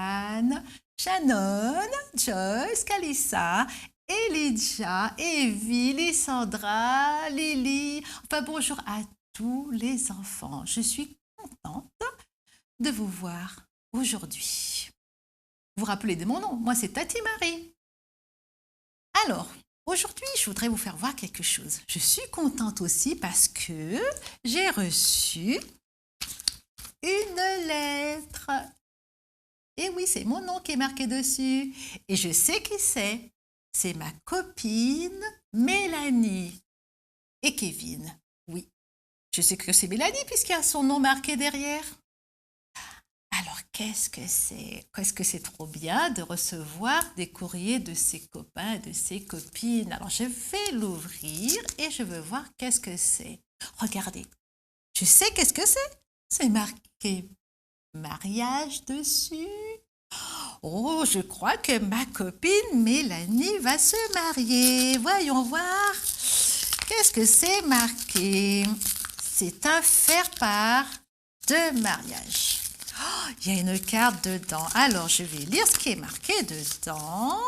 Jeanne, Shannon, Joyce, Kalissa, Elijah, Evie, Lysandra, Lily. Enfin, bonjour à tous les enfants. Je suis contente de vous voir aujourd'hui. Vous vous rappelez de mon nom, moi c'est Tati Marie. Alors, aujourd'hui, je voudrais vous faire voir quelque chose. Je suis contente aussi parce que j'ai reçu une lettre. Et oui, c'est mon nom qui est marqué dessus. Et je sais qui c'est. C'est ma copine Mélanie et Kevin. Oui, je sais que c'est Mélanie puisqu'il y a son nom marqué derrière. Alors, qu'est-ce que c'est? Qu'est-ce que c'est trop bien de recevoir des courriers de ses copains et de ses copines. Alors, je vais l'ouvrir et je veux voir qu'est-ce que c'est. Regardez, je sais qu'est-ce que c'est. C'est marqué mariage dessus. Oh, je crois que ma copine Mélanie va se marier. Voyons voir. Qu'est-ce que c'est marqué? C'est un faire-part de mariage. Oh, il y a une carte dedans. Alors, je vais lire ce qui est marqué dedans.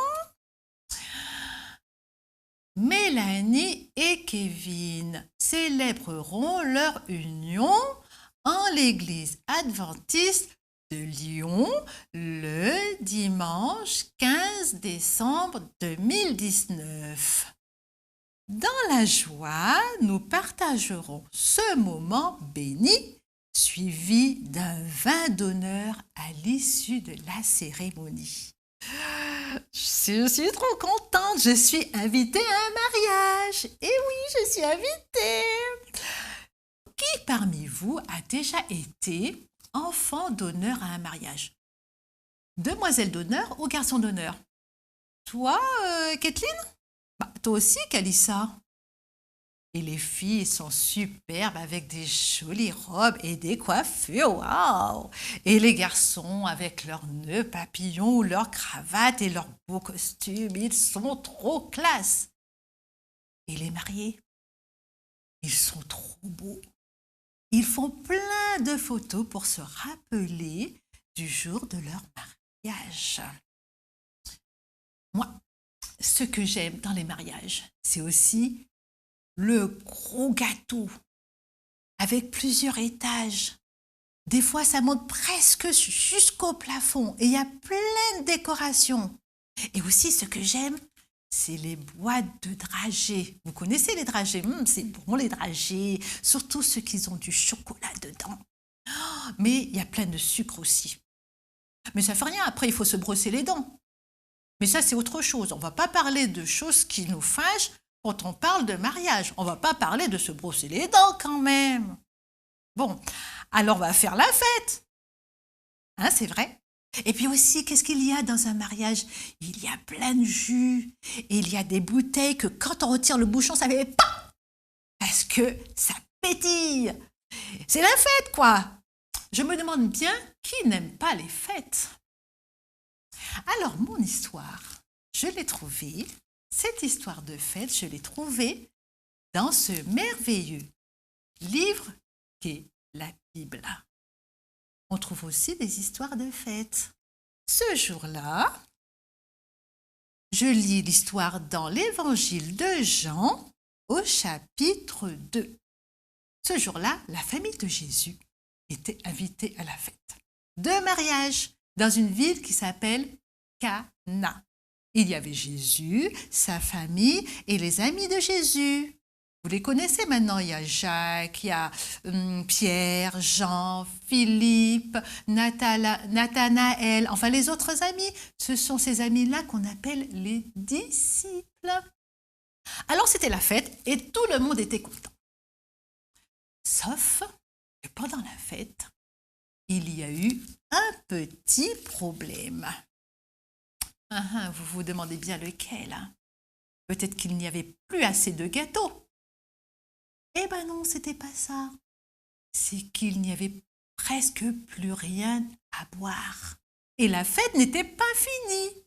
Mélanie et Kevin célébreront leur union en l'église adventiste de Lyon le dimanche 15 décembre 2019. Dans la joie, nous partagerons ce moment béni, suivi d'un vin d'honneur à l'issue de la cérémonie. Je suis trop contente, je suis invitée à un mariage. Et oui, je suis invitée. Qui parmi vous a déjà été enfant d'honneur à un mariage? Demoiselle d'honneur ou garçon d'honneur? Toi, Kathleen? Toi aussi, Kalissa. Et les filles sont superbes avec des jolies robes et des coiffures, waouh! Et les garçons avec leurs nœuds papillons, leurs cravates et leurs beaux costumes, ils sont trop classe. Et les mariés, ils sont trop beaux. Ils font plein de photos pour se rappeler du jour de leur mariage. Moi, ce que j'aime dans les mariages, c'est aussi le gros gâteau avec plusieurs étages. Des fois, ça monte presque jusqu'au plafond et il y a plein de décorations. Et aussi, ce que j'aime, c'est les boîtes de dragées. Vous connaissez les dragées? C'est bon les dragées, surtout ceux qui ont du chocolat dedans. Mais il y a plein de sucre aussi. Mais ça fait rien, après il faut se brosser les dents. Mais ça c'est autre chose, on ne va pas parler de choses qui nous fâchent quand on parle de mariage. On ne va pas parler de se brosser les dents quand même. Bon, alors on va faire la fête. Hein, c'est vrai? Et puis aussi, qu'est-ce qu'il y a dans un mariage? Il y a plein de jus. Et il y a des bouteilles que quand on retire le bouchon, ça fait pas parce que ça pétille. C'est la fête, quoi. Je me demande bien qui n'aime pas les fêtes. Alors, mon histoire, je l'ai trouvée, cette histoire de fête, je l'ai trouvée dans ce merveilleux livre qu'est la Bible. On trouve aussi des histoires de fêtes. Ce jour-là, je lis l'histoire dans l'évangile de Jean au chapitre 2. Ce jour-là, la famille de Jésus était invitée à la fête de mariage dans une ville qui s'appelle Cana. Il y avait Jésus, sa famille et les amis de Jésus. Vous les connaissez maintenant, il y a Jacques, il y a Pierre, Jean, Philippe, Nathanaël, enfin les autres amis. Ce sont ces amis-là qu'on appelle les disciples. Alors c'était la fête et tout le monde était content. Sauf que pendant la fête, il y a eu un petit problème. Vous vous demandez bien lequel, hein? Peut-être qu'il n'y avait plus assez de gâteaux. Eh ben non, c'était pas ça. C'est qu'il n'y avait presque plus rien à boire. Et la fête n'était pas finie.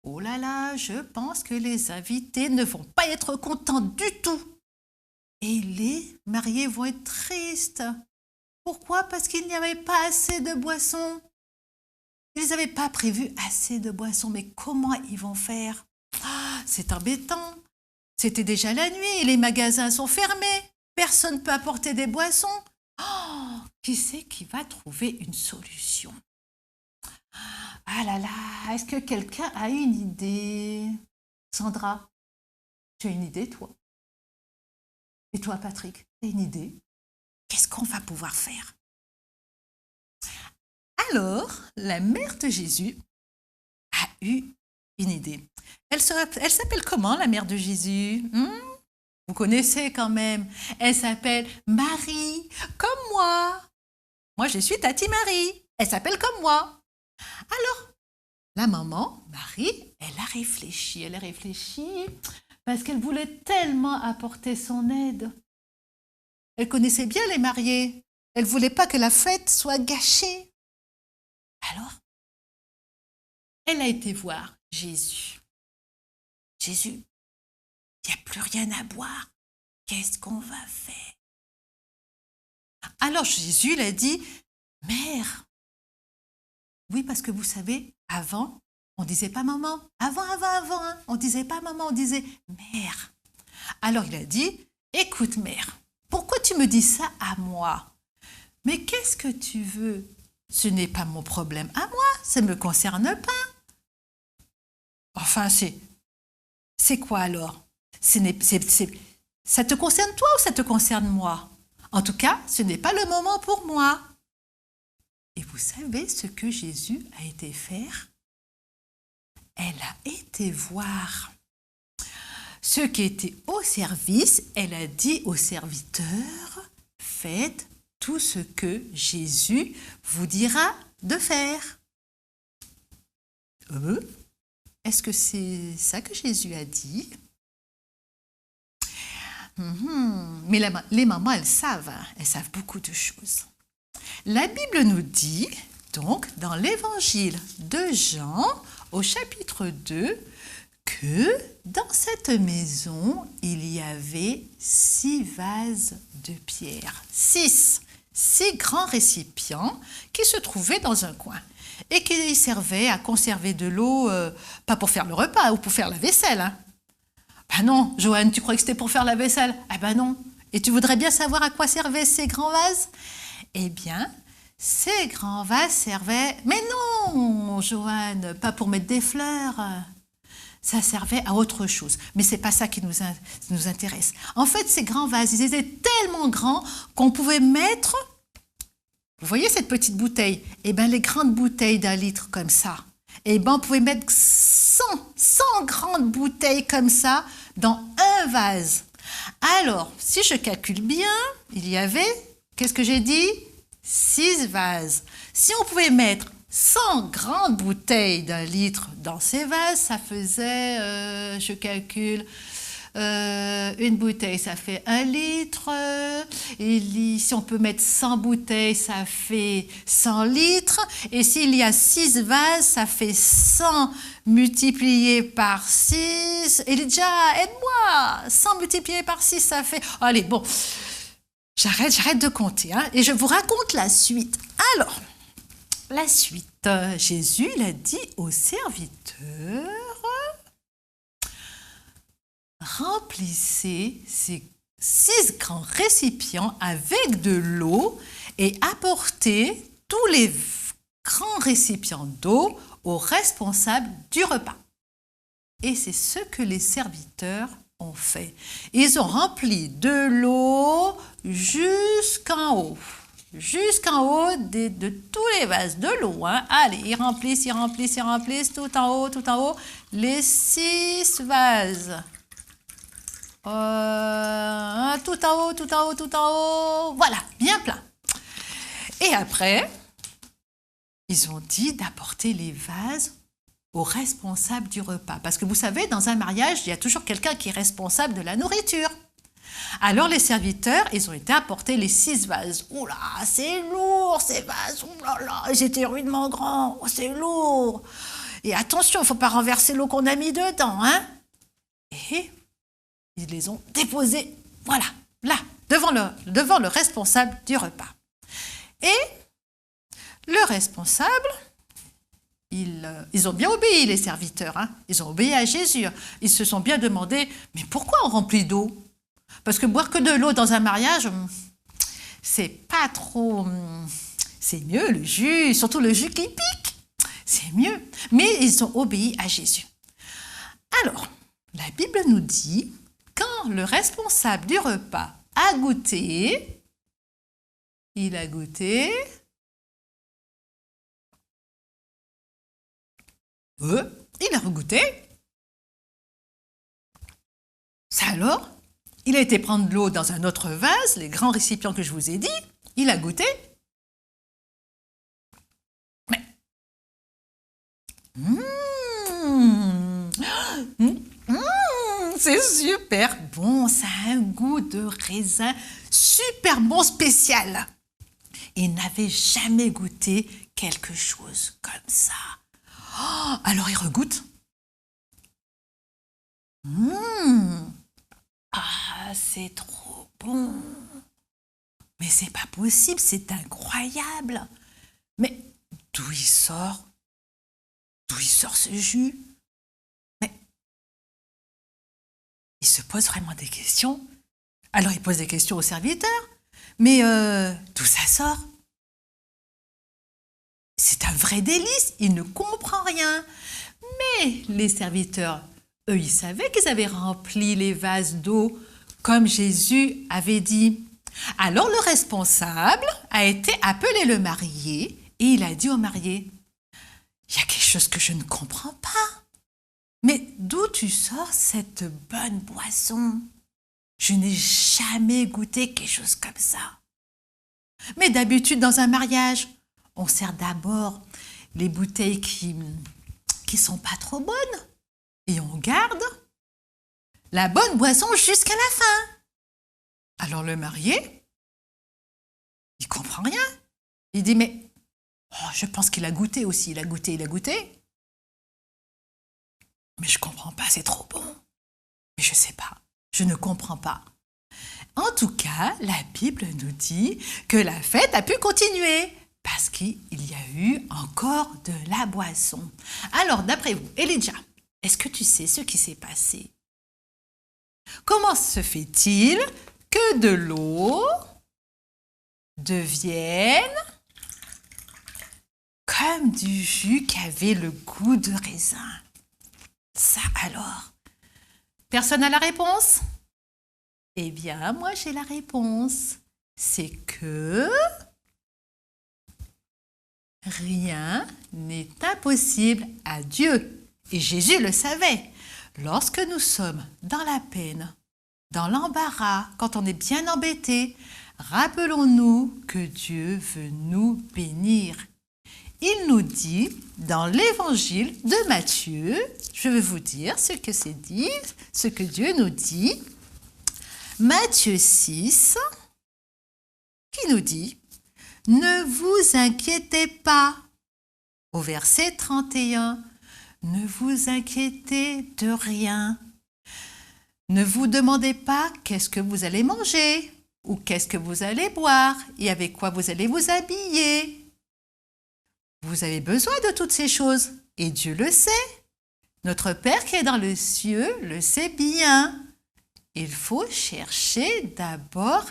Oh là là, je pense que les invités ne vont pas être contents du tout. Et les mariés vont être tristes. Pourquoi? Parce qu'il n'y avait pas assez de boissons. Ils n'avaient pas prévu assez de boissons, mais comment ils vont faire? Ah, c'est embêtant. C'était déjà la nuit et les magasins sont fermés. Personne ne peut apporter des boissons. Oh, qui c'est qui va trouver une solution? Ah là là, est-ce que quelqu'un a une idée? Sandra, tu as une idée, toi? Et toi, Patrick, tu as une idée? Qu'est-ce qu'on va pouvoir faire? Alors, la mère de Jésus a eu une idée. Elle s'appelle comment, la mère de Jésus? Vous connaissez quand même. Elle s'appelle Marie, comme moi. Moi, je suis Tati Marie. Elle s'appelle comme moi. Alors, la maman, Marie, elle a réfléchi parce qu'elle voulait tellement apporter son aide. Elle connaissait bien les mariés. Elle ne voulait pas que la fête soit gâchée. Alors, elle a été voir Jésus. Jésus, il n'y a plus rien à boire. Qu'est-ce qu'on va faire? Alors Jésus l'a dit, mère. Oui, parce que vous savez, avant, on ne disait pas maman. Avant, hein, on ne disait pas maman, on disait mère. Alors il a dit, écoute mère, pourquoi tu me dis ça à moi? Mais qu'est-ce que tu veux? Ce n'est pas mon problème à moi, ça ne me concerne pas. Enfin, c'est quoi alors? Ça te concerne toi ou ça te concerne moi? En tout cas, ce n'est pas le moment pour moi. Et vous savez ce que Jésus a été faire? Elle a été voir ceux qui étaient au service. Elle a dit aux serviteurs, faites tout ce que Jésus vous dira de faire. Est-ce que c'est ça que Jésus a dit? Mais les mamans, elles savent beaucoup de choses. La Bible nous dit, donc, dans l'évangile de Jean, au chapitre 2, que dans cette maison, il y avait 6 vases de pierre. 6 grands récipients qui se trouvaient dans un coin et qui servaient à conserver de l'eau, pas pour faire le repas ou pour faire la vaisselle. Hein. Ben non, Joanne, tu croyais que c'était pour faire la vaisselle? Ah ben non. Et tu voudrais bien savoir à quoi servaient ces grands vases? Eh bien, ces grands vases servaient... Mais non, Joanne, pas pour mettre des fleurs. Ça servait à autre chose. Mais ce n'est pas ça qui nous intéresse. En fait, ces grands vases, ils étaient tellement grands qu'on pouvait mettre... Vous voyez cette petite bouteille? Eh bien, les grandes bouteilles d'1 litre comme ça. Eh bien, on pouvait mettre 100 grandes bouteilles comme ça dans un vase. Alors, si je calcule bien, il y avait, qu'est-ce que j'ai dit? 6 vases. Si on pouvait mettre 100 grandes bouteilles d'1 litre dans ces vases, ça faisait, je calcule, une bouteille, ça fait 1 litre. Et si on peut mettre 100 bouteilles, ça fait 100 litres. Et s'il y a 6 vases, ça fait 100 multiplié par 6. Elijah, aide-moi! 100 multiplié par 6, ça fait... Allez, bon, j'arrête de compter. Hein, et je vous raconte la suite. Alors, la suite. Jésus l'a dit aux serviteurs... Remplissez ces 6 grands récipients avec de l'eau et apportez tous les grands récipients d'eau au responsable du repas. Et c'est ce que les serviteurs ont fait. Ils ont rempli de l'eau jusqu'en haut. Jusqu'en haut de tous les vases de l'eau. Hein. Allez, ils remplissent tout en haut, les 6 vases. Tout en haut, voilà, bien plein. Et après, ils ont dit d'apporter les vases au responsable du repas. Parce que vous savez, dans un mariage, il y a toujours quelqu'un qui est responsable de la nourriture. Alors les serviteurs, ils ont été apporter les 6 vases. Ouh là, c'est lourd ces vases, ouh là là, ils étaient rudement grands, oh, c'est lourd. Et attention, il ne faut pas renverser l'eau qu'on a mis dedans, hein. Et ils les ont déposés, voilà, là, devant le responsable du repas. Et le responsable, ils ont bien obéi, les serviteurs. Hein. Ils ont obéi à Jésus. Ils se sont bien demandé, mais pourquoi on remplit d'eau? Parce que boire que de l'eau dans un mariage, c'est pas trop... C'est mieux le jus, surtout le jus qui pique. C'est mieux. Mais ils ont obéi à Jésus. Alors, la Bible nous dit, quand le responsable du repas a goûté, il a goûté... il a regoûté. Ça alors, il a été prendre de l'eau dans un autre vase, les grands récipients que je vous ai dit. Il a goûté. Mais... c'est super bon, ça a un goût de raisin super bon, spécial. Il n'avait jamais goûté quelque chose comme ça. Oh, alors il regoute. Ah, c'est trop bon. Mais c'est pas possible, c'est incroyable. Mais d'où il sort? D'où il sort ce jus? Mais il se pose vraiment des questions. Alors il pose des questions aux serviteurs. Mais d'où ça sort? C'est un vrai délice, il ne comprend rien. Mais les serviteurs, eux, ils savaient qu'ils avaient rempli les vases d'eau comme Jésus avait dit. Alors le responsable a été appeler le marié et il a dit au marié, « Il y a quelque chose que je ne comprends pas. Mais d'où tu sors cette bonne boisson? Je n'ai jamais goûté quelque chose comme ça. Mais d'habitude, dans un mariage, on sert d'abord les bouteilles qui sont pas trop bonnes et on garde la bonne boisson jusqu'à la fin. » Alors le marié, il comprend rien. Il dit, mais je pense qu'il a goûté aussi, il a goûté. Mais je comprends pas, c'est trop bon. Mais je sais pas, je ne comprends pas. En tout cas, la Bible nous dit que la fête a pu continuer. Parce qu'il y a eu encore de la boisson. Alors, d'après vous, Elijah, est-ce que tu sais ce qui s'est passé? Comment se fait-il que de l'eau devienne comme du jus qui avait le goût de raisin? Ça alors? Personne n'a la réponse? Eh bien, moi j'ai la réponse. C'est que... rien n'est impossible à Dieu. Et Jésus le savait. Lorsque nous sommes dans la peine, dans l'embarras, quand on est bien embêté, rappelons-nous que Dieu veut nous bénir. Il nous dit dans l'évangile de Matthieu, je vais vous dire ce que c'est dit, ce que Dieu nous dit. Matthieu 6, qui nous dit: ne vous inquiétez pas. Au verset 31, ne vous inquiétez de rien. Ne vous demandez pas qu'est-ce que vous allez manger ou qu'est-ce que vous allez boire et avec quoi vous allez vous habiller. Vous avez besoin de toutes ces choses et Dieu le sait. Notre Père qui est dans les cieux le sait bien. Il faut chercher d'abord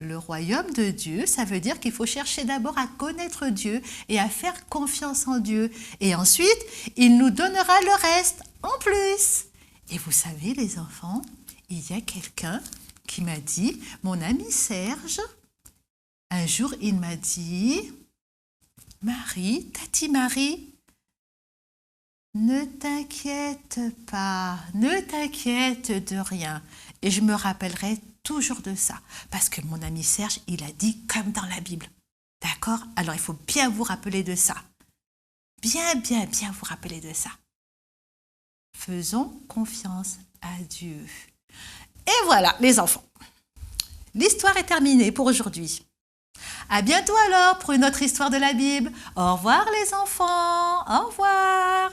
le royaume de Dieu, ça veut dire qu'il faut chercher d'abord à connaître Dieu et à faire confiance en Dieu. Et ensuite, il nous donnera le reste en plus. Et vous savez, les enfants, il y a quelqu'un qui m'a dit, mon ami Serge, un jour, il m'a dit, Marie, Tati Marie, ne t'inquiète pas, ne t'inquiète de rien. Et je me rappellerai toujours de ça, parce que mon ami Serge, il a dit comme dans la Bible. D'accord? Alors, il faut bien vous rappeler de ça. Bien vous rappeler de ça. Faisons confiance à Dieu. Et voilà, les enfants. L'histoire est terminée pour aujourd'hui. À bientôt alors pour une autre histoire de la Bible. Au revoir les enfants. Au revoir.